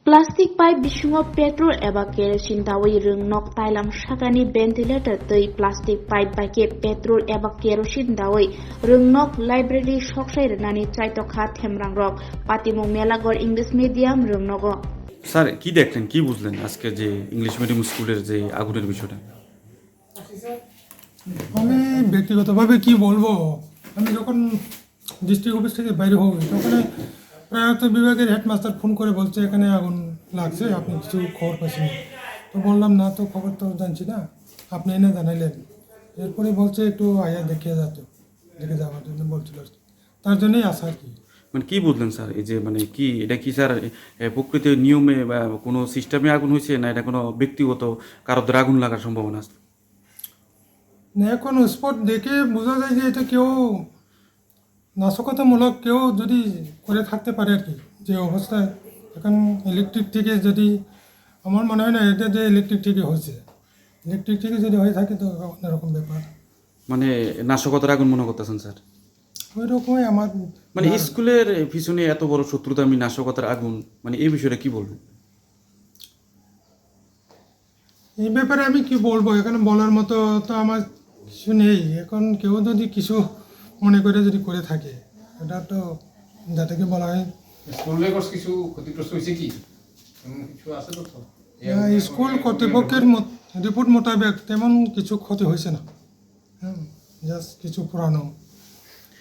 Plastic pipe bisungo petrol eba kerosene dawi rung nok tailam shakani ventilator tei plastic pipe bake petrol eba kerosene dawi rung nok library shoksai rani chaitokha themrang rok patimong melagor English medium rung nogo sir কি দেখলেন কি বুঝলেন আজকে যে English medium স্কুলের যে আগুনের বিষয়টা? আমি ব্যক্তিগতভাবে কি বলবো, আমি যখন ডিস্ট্রিক্ট অফিস থেকে বাইরে হই তখন প্রায়ত বিভাগের হেডমাস্টার ফোন করে বলছে এখানে আগুন লাগছে, আপনি কিছু খবর পাচ্ছেন? তো বললাম না তো, খবর তো জানছি না, আপনি এনে জানাইলেন। এরপরে বলছে একটু আয়া দেখে যাওয়ার জন্য বলছিল, তার জন্যই আসা আর কি। মানে কি বুঝলেন স্যার এই যে মানে কি এটা কি স্যার প্রকৃতির নিয়মে বা কোনো সিস্টেমে আগুন হয়েছে না এটা কোনো ব্যক্তিগত কারোর আগুন লাগার সম্ভাবনা আছে? না, এখন স্পট দেখে বোঝা যায় যে এটা কেউ নাশকতামূলক কেউ যদি করে থাকতে পারে আর কি, যে অবস্থায় এখন ইলেকট্রিক থেকে যদি, আমার মনে হয় না এটা যে ইলেকট্রিক থেকে হয়েছে, ইলেকট্রিক থেকে যদি হয়ে থাকে তো অন্যরকম ব্যাপার। মানে নাশকতার আগুন মনে করতেছেন স্যার? ওই রকমই আমার মানে স্কুলের পিছনে এত বড় শত্রুতা, আমি নাশকতার আগুন, মানে এই বিষয়টা কি বলবেন? এই ব্যাপারে আমি কি বলবো, এখানে বলার মতো তো আমার কিছু নেই। এখন কেউ যদি কিছু মনে করে যদি করে থাকে, এটা তো যাদেরকে বলা হয় স্কুল রেকর্ডস কিছু ক্ষতিগ্রস্ত হয়েছে কি কিছু আছে তো? স্কুল কর্তৃপক্ষের রিপোর্ট মোতাবেক তেমন কিছু ক্ষতি হয়েছে না। জাস্ট কিছু পুরানো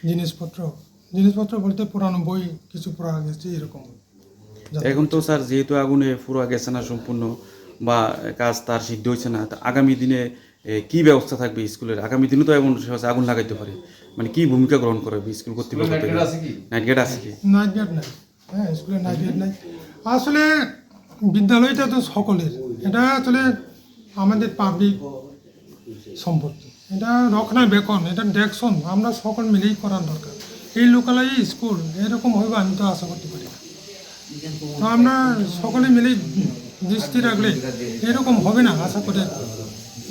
জিনিসপত্র বলতে পুরানো বই কিছু পুরা গেছে এরকম। এখন তো স্যার যেহেতু আগুনে পুরো গেছে না সম্পূর্ণ বা কাজ তার সিদ্ধ হয়েছে না, তো আগামী দিনে কি ব্যবস্থা থাকবে স্কুলের? আগামী দিনে তো এমন সহজে আগুন লাগাইতে পারে, মানে কি ভূমিকা গ্রহণ করবে স্কুল কর্তৃপক্ষ? নাইট গেট আছে কি? নাইট গেট আছে কি? নাইট গেট নাই, হ্যাঁ স্কুলে নাইট গেট নাই। আসলে বিদ্যালয়টা তো সকলের, এটা আসলে আমাদের পাবলিক সম্পত্তি, এটা রক্ষণাবেক্ষণ, এটা দেখশন আমরা সকল মিলেই করার দরকার। এই লোকালয় স্কুল এরকম হইবে আমি তো আশা করতে পারি না। তো আমরা সকলে মিলেই দৃষ্টি রাখলে এরকম হবে না আশা করি।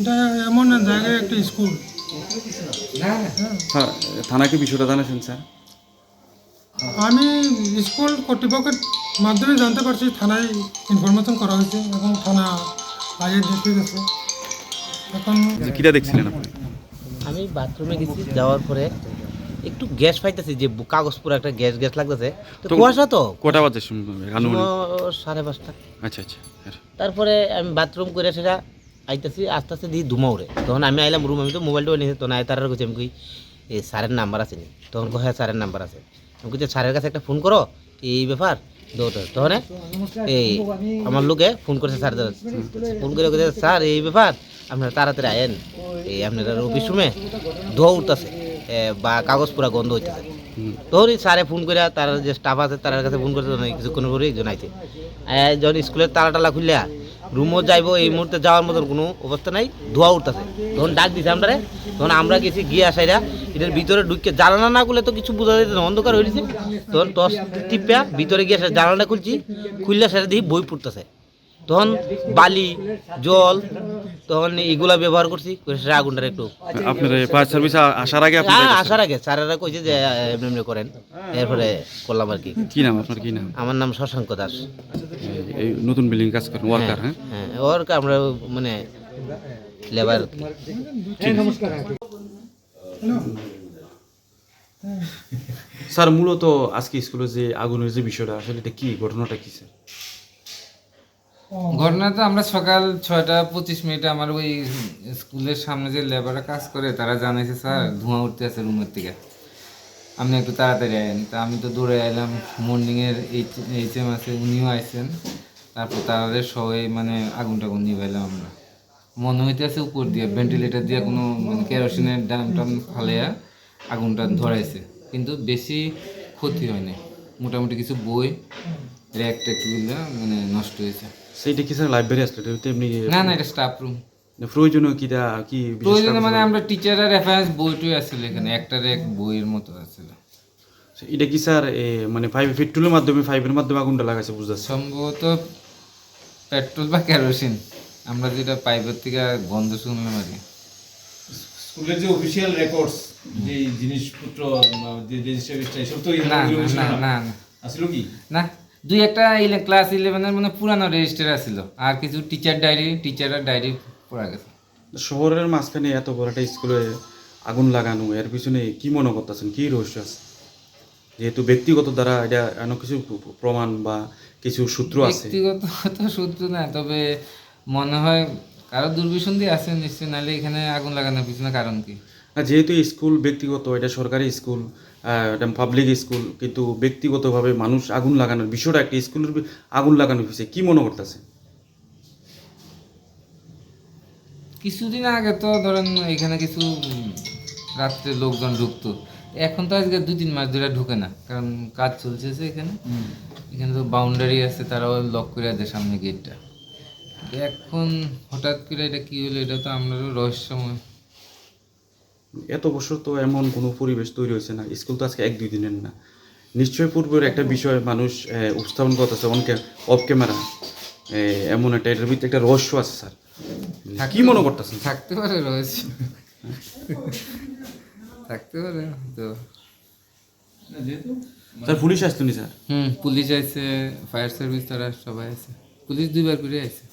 এটা এমন জায়গায় একটা স্কুল। স্যার থানাকে বিষয়টা জানাচ্ছেন স্যার? আমি স্কুল কর্তৃপক্ষের মাধ্যমে জানতে পারছি, থানায় ইনফরমেশন করা হয়েছে এবং থানা আগে দেখে গেছে। এখন কিটা দেখছিলেন আপনি? আমি বাথরুমে গেছি, যাওয়ার পরে একটু গ্যাস পাইতেছি, যে কাগজ পুরো একটা গ্যাস গ্যাস লাগতেছে। তো কুয়াশা তো কটা বাজে আনুমানিক? 5:30। আচ্ছা আচ্ছা। তারপরে আমি বাথরুম করে সেটা আইতেছি, আস্তে আস্তে দিয়ে ধুমা উড়ে। তখন আমি আইলাম রুম, আমি তো মোবাইলটা নিয়েছি, তখন আয় তারা কইছি, আমি কই এই স্যারের নাম্বার আছে নি? তখন কো হ্যাঁ স্যারের নাম্বার আছে। আমি কইছি স্যারের কাছে একটা ফোন করো, এই ব্যাপার দৌড়। তখন এই আমার লোকে ফোন করেছে স্যার, ফোন করে কইছে স্যার এই ব্যাপার, আপনারা তাড়াতাড়ি আয়েন, এই আপনার অফিস রুমে ধোয়া উঠতেছে বা কাগজ পুরা গন্ধ হইতেছে। তখন স্যারে ফোন করে তার যে স্টাফ আছে তার কাছে ফোন করতে, কিছুক্ষণ পরে একজন আইছে। যখন স্কুলের তালা টালা খুললে রুমও যাইবো, এই মুহূর্তে যাওয়ার মতন কোনো অবস্থা নাই, ধোয়া উঠতেছে। তখন ডাক দিছে আমরা, তখন আমরা গেছি গিয়ে আসাইরা এটার ভিতরে ঢুকে জানালা না খুলে তো কিছু বোঝা যেত না, অন্ধকার হয়ে গেছে। তখন টর্চ টিপা ভিতরে গিয়ে জানালাটা খুলছি, খুললে সেটা দিয়ে বই পড়তেছে। তখন বালি জল তখন এগুলা ব্যবহার করছি, সেটা আগুনটার একটু আপনার ফায়ার সার্ভিস আসার আগে আসার আগে স্যারেরা কইছে যে এমনি এমনি করেন, এরপরে করলাম আর কি। কি নাম আপনার? কি নাম? আমার নাম শশাঙ্ক দাস। এই নতুন বিল্ডিং কাজ করেন ওয়ার্কার? হ্যাঁ হ্যাঁ, ওয়ার্কার, আমরা মানে লেবার। স্যার মূলত আজকে স্কুলে যে আগুনের যে বিষয়টা, আসলে এটা কি ঘটনাটা কি স্যার? ঘটনা তো আমরা সকাল 6:25 আমার ওই স্কুলের সামনে যে লেবাররা কাজ করে তারা জানাইছে স্যার ধোঁয়া উঠতে আছে রুমের থেকে, আপনি একটু তাড়াতাড়ি আইন। তা আমি তো দৌড়ে আইলাম, মর্নিংয়ের HM আছে উনিও আইসেন, তারপর তাদের সবাই মানে আগুন টাগুন নিভাইলাম আমরা। মনে হইতেছে উপর দিয়ে ভেন্টিলেটার দিয়ে কোনো মানে কেরোসিনের ডাম টাম ফালাইয়া আগুনটা ধরাইছে, কিন্তু বেশি ক্ষতি হয়নি। মোটামুটি কিছু বই র্যাক ট্যাকগুলো মানে নষ্ট হয়েছে। সেইটা কি স্যার লাইব্রেরি আসলে এটা এমনি? না না, এটা স্টাফ রুম। প্রয়োজনীয় কিটা কি প্রয়োজনে মানে আমরা টিচারের রেফারেন্স বইটই আসছিল এখানে, একটার এক বইয়ের মতো আসছিল। এটা কি স্যার মানে পেট্রোলের মাধ্যমে পাইপের মাধ্যমে আগুনটা লাগাইছে বুঝতে? সম্ভবত পেট্রোল বা কেরোসিন, আমরা যেটা পাইপের থেকে গন্ধ শুনলাম আর কি। স্কুলের যে অফিসিয়াল রেকর্ডস যে জিনিসপত্র যে রেজিস্টার এসব তো না না না না আসলে কি না, দুই একটা ক্লাস 11-এর মানে পুরানো রেজিস্টার আছিল, আর কিছু টিচারের ডায়েরি পড়া গেছে। শহরের মাঝখানে এত বড় একটা স্কুলে আগুন লাগানো, এর পিছনে কি মনে করতেছেন, কি রহস্য আছে? যেহেতু ব্যক্তিগত দ্বারা এটা এমন কিছু প্রমাণ বা কিছু সূত্র আছে। ব্যক্তিগত তো সূত্র না, তবে মনে হয় কারো দুর্বিসন্ধি আছে নিশ্চয়, নাহলে এখানে আগুন লাগানোর পিছনে কারণ কি? আর যেহেতু স্কুল ব্যক্তিগত, এটা সরকারি স্কুল, এটা পাবলিক স্কুল, কিন্তু ব্যক্তিগতভাবে মানুষ আগুন লাগানোর বিষয়টা, একটা স্কুলের আগুন লাগানোর বিষয়ে কি মনে করতেছে? কিছুদিন আগে তো ধরেন এখানে কিছু রাত্রে লোকজন ঢুকতো, এখন তো আজকে 2-3 মাস ধরে ঢুকে না, কারণ কাজ চলছে এখানে। এখানে তো বাউন্ডারি আছে, তারাও লক করে দেয় সামনে গেটটা। এখন হঠাৎ করে এটা কি হলো, এটা তো আমারও রহস্যময়। এত বছর তো এমন কোনো পরিবেশ তৈরি হয়েছে না, স্কুল তো আজকে 1-2 দিনের না। নিশ্চয়ই পূর্বের একটা বিষয় মানুষ উপস্থাপন করতেছে অফ ক্যামেরা, এমন একটা, এটার ভিতরে একটা রহস্য আছে স্যার। কি মনে করতেছেন? থাকতে পারে রহস্য, থাকতে পারে তো। স্যার পুলিশ আসতো নি স্যার? পুলিশ আইছে, ফায়ার সার্ভিস, তারা সবাই আছে। পুলিশ 2বার করে আইছে।